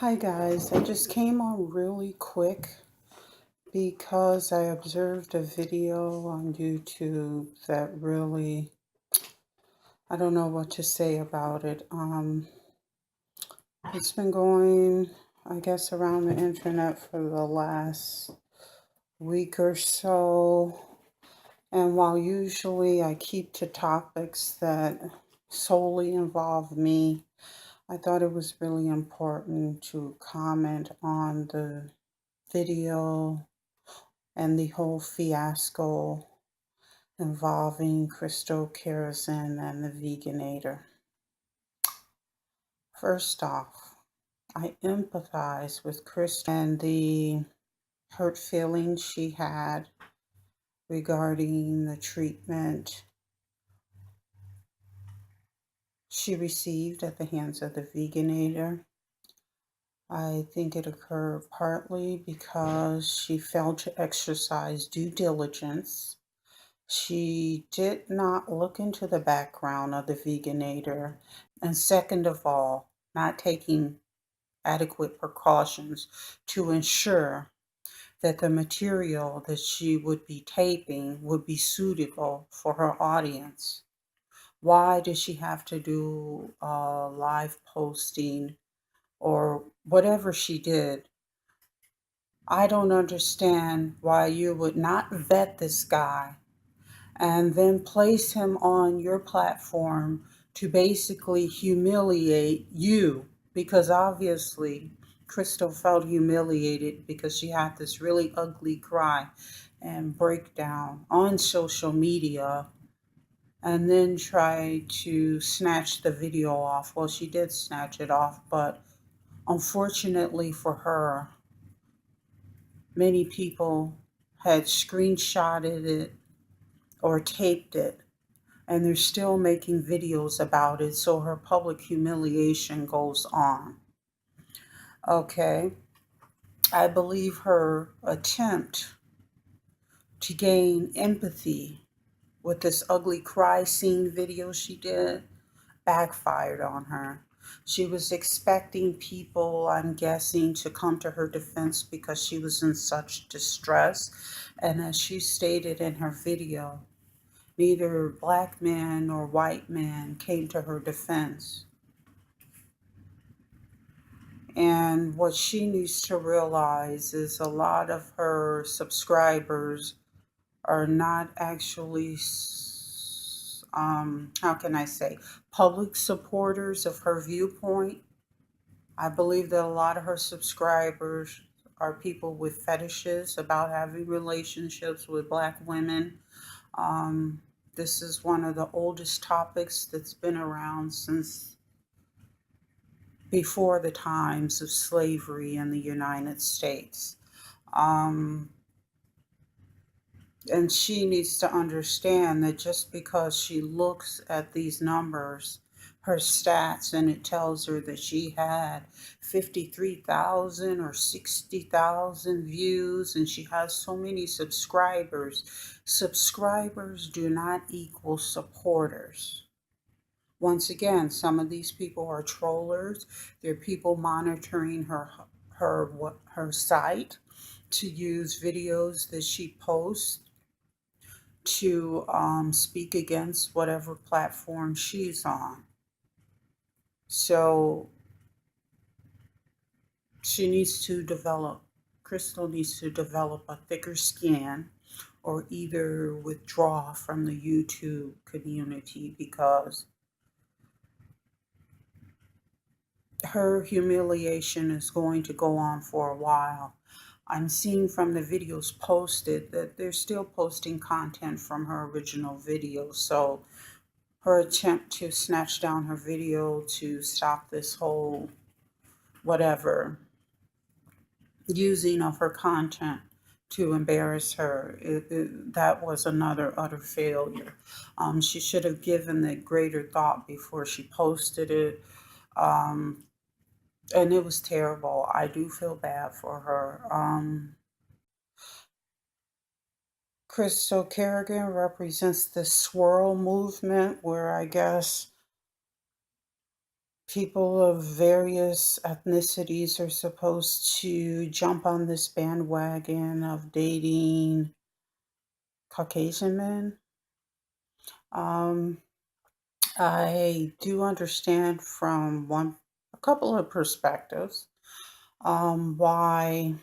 Hi guys, I just came on really quick because I observed a video on YouTube that really, I don't know what to say about it. It's been going, I guess, around the internet for the last week or so. And while usually I keep to topics that solely involve me, I thought it was really important to comment on the video and the whole fiasco involving Karazin and the Veganator. First off, I empathize with Crystal and the hurt feelings she had regarding the treatment she received at the hands of the Veganator. I think it occurred partly because she failed to exercise due diligence. She did not look into the background of the Veganator, and second of all, not taking adequate precautions to ensure that the material that she would be taping would be suitable for her audience. Why did she have to do live posting or whatever she did? I don't understand why you would not vet this guy and then place him on your platform to basically humiliate you, because obviously Crystal felt humiliated because she had this really ugly cry and breakdown on social media, and then try to snatch the video off. Well, she did snatch it off, but unfortunately for her, many people had screenshotted it or taped it, and they're still making videos about it, so her public humiliation goes on. Okay, I believe her attempt to gain empathy with this ugly cry scene video she did backfired on her. She was expecting people, I'm guessing, to come to her defense because she was in such distress, and as she stated in her video, neither black man nor white man came to her defense. And what she needs to realize is a lot of her subscribers are not actually, how can I say, public supporters of her viewpoint. I believe that a lot of her subscribers are people with fetishes about having relationships with black women. This is one of the oldest topics that's been around since before the times of slavery in the United States. And she needs to understand that just because she looks at these numbers, her stats, and it tells her that she had 53,000 or 60,000 views and she has so many subscribers. Subscribers do not equal supporters. Once again, some of these people are trollers. They're people monitoring her site to use videos that she posts to speak against whatever platform she's on. So Crystal needs to develop a thicker skin or either withdraw from the YouTube community, because her humiliation is going to go on for a while. I'm seeing from the videos posted that they're still posting content from her original video. So her attempt to snatch down her video to stop this whole whatever using of her content to embarrass her, that was another utter failure. She should have given it greater thought before she posted it. And it was terrible. I do feel bad for her. Crystal Kerrigan represents the swirl movement, where I guess People of various ethnicities are supposed to jump on this bandwagon of dating Caucasian men. Um, I do understand from a couple of perspectives, why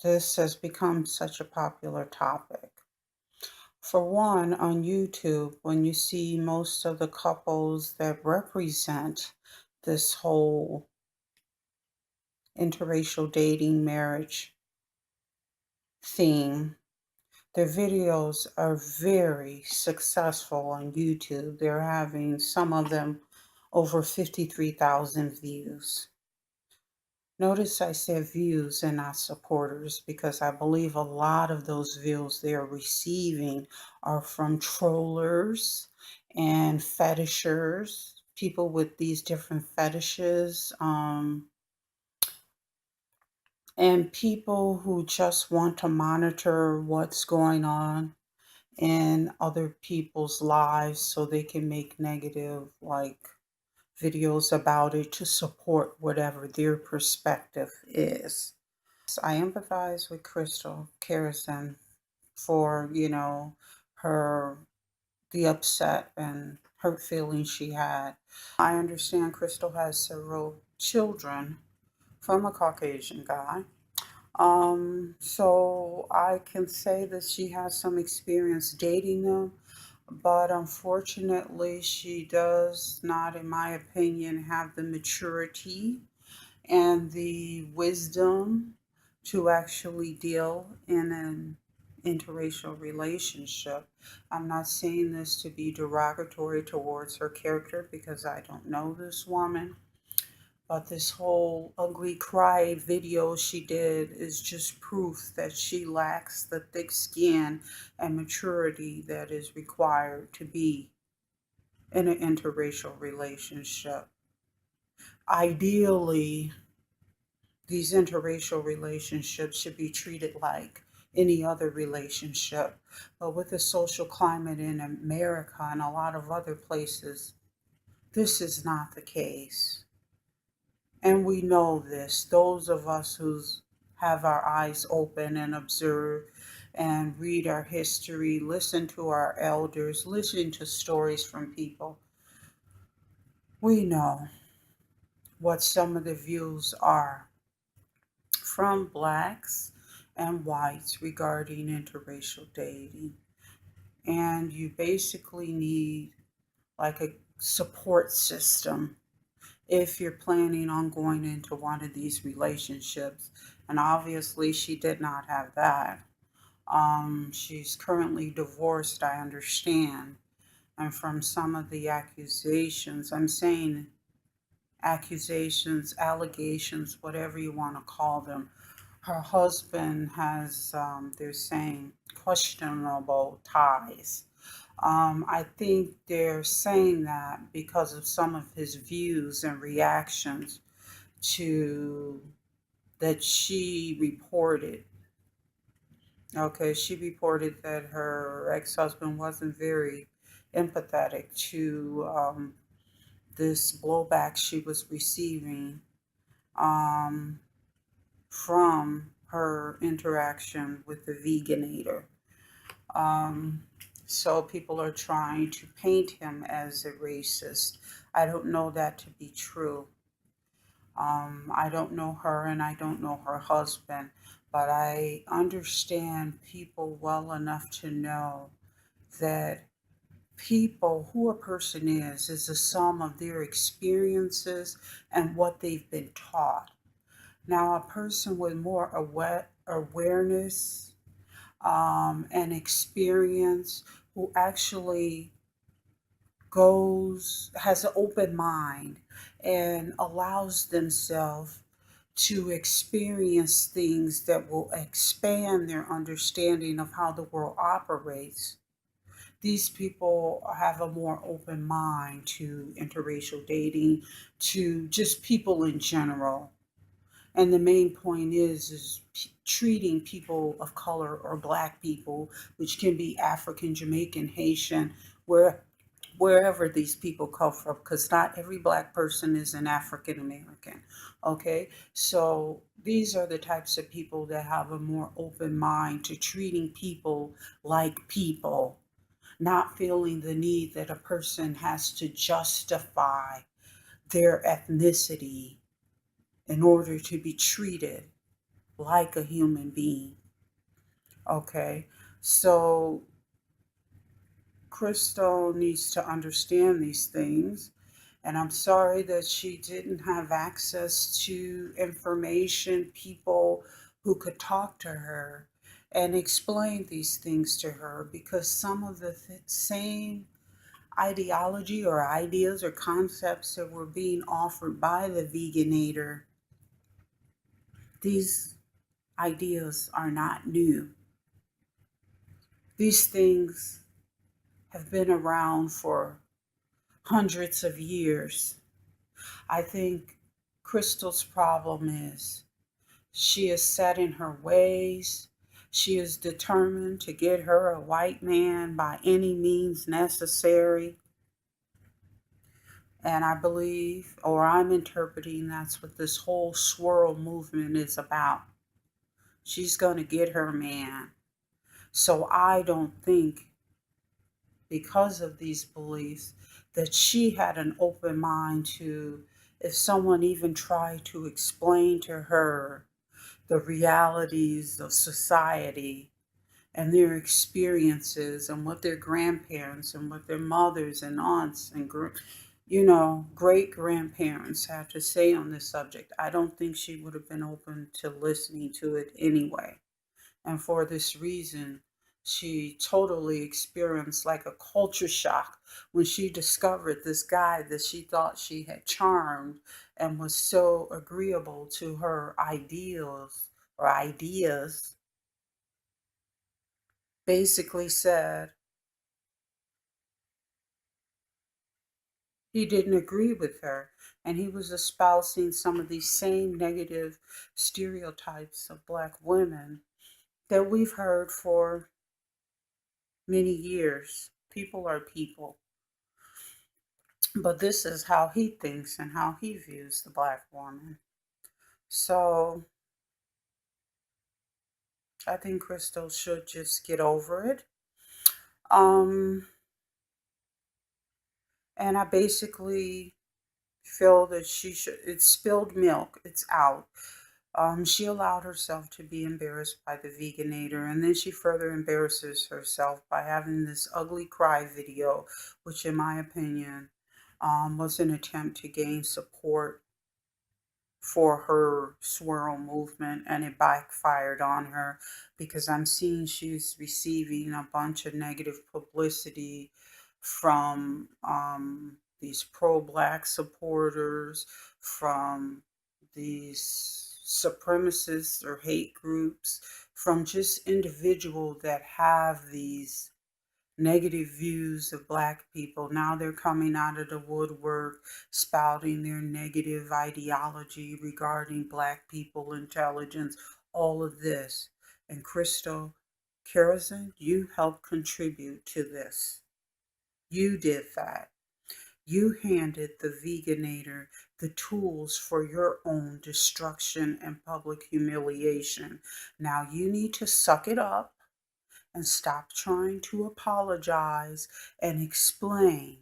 this has become such a popular topic. For one, on YouTube, when you see most of the couples that represent this whole interracial dating marriage theme, their videos are very successful on YouTube. They're having some of them over 53,000 views. Notice I said views and not supporters because I believe a lot of those views they are receiving are from trollers and fetishers, people with these different fetishes, and people who just want to monitor what's going on in other people's lives so they can make negative, like, videos about it to support whatever their perspective is. I empathize with Crystal Karazin for, her the upset and hurt feelings she had. I understand Crystal has several children from a Caucasian guy. So I can say that she has some experience dating them, but unfortunately, she does not, in my opinion, have the maturity and the wisdom to actually deal in an interracial relationship. I'm not saying this to be derogatory towards her character because I don't know this woman. But this whole ugly cry video she did is just proof that she lacks the thick skin and maturity that is required to be in an interracial relationship. Ideally, these interracial relationships should be treated like any other relationship. But with the social climate in America and a lot of other places, this is not the case. And we know this, those of us who have our eyes open and observe and read our history, listen to our elders, listen to stories from people, we know what some of the views are from blacks and whites regarding interracial dating. And you basically need like a support system if you're planning on going into one of these relationships. And obviously, she did not have that. She's currently divorced, I understand. And from some of the accusations, I'm saying accusations, allegations, whatever you want to call them, her husband has, they're saying, questionable ties. I think they're saying that because of some of his views and reactions to that she reported. Okay, she reported that her ex-husband wasn't very empathetic to this blowback she was receiving um, from her interaction with the veganator. Um, so people are trying to paint him as a racist. I don't know that to be true. I don't know her and I don't know her husband, but I understand people well enough to know that people, who a person is a sum of their experiences and what they've been taught. Now, a person with more awareness and experience who actually has an open mind and allows themselves to experience things that will expand their understanding of how the world operates. These people have a more open mind to interracial dating, to just people in general. And the main point is treating people of color or black people, which can be African, Jamaican, Haitian, where wherever these people come from, because not every Black person is an African American. Okay, so these are the types of people that have a more open mind to treating people like people, not feeling the need that a person has to justify their ethnicity in order to be treated like a human being. Okay, so Crystal needs to understand these things. And I'm sorry that she didn't have access to information, people who could talk to her and explain these things to her, because some of the same ideology or ideas or concepts that were being offered by the Veganator, these ideas are not new. These things have been around for hundreds of years. I think Crystal's problem is she is set in her ways. She is determined to get her a white man by any means necessary. And I believe, or I'm interpreting, that's what this whole swirl movement is about. She's going to get her man. So I don't think, because of these beliefs, that she had an open mind to, if someone even tried to explain to her the realities of society and their experiences and what their grandparents and what their mothers and aunts and great grandparents had to say on this subject. I don't think she would have been open to listening to it anyway. And for this reason, she totally experienced like a culture shock when she discovered this guy that she thought she had charmed and was so agreeable to her ideals or ideas, basically said he didn't agree with her. And he was espousing some of these same negative stereotypes of Black women that we've heard for many years. People are people. But this is how he thinks and how he views the Black woman. So I think Crystal should just get over it. Um, and I basically feel that she should, it's spilled milk, it's out. She allowed herself to be embarrassed by the Veganator, and then she further embarrasses herself by having this ugly cry video, which, in my opinion, was an attempt to gain support for her swirl movement, and it backfired on her because I'm seeing she's receiving a bunch of negative publicity from these pro-Black supporters, from these supremacists or hate groups, from just individuals that have these negative views of Black people. Now they're coming out of the woodwork, spouting their negative ideology regarding Black people, intelligence, all of this. And Crystal, Karazin, you helped contribute to this. You did that. You handed the Veganator the tools for your own destruction and public humiliation. Now you need to suck it up and stop trying to apologize and explain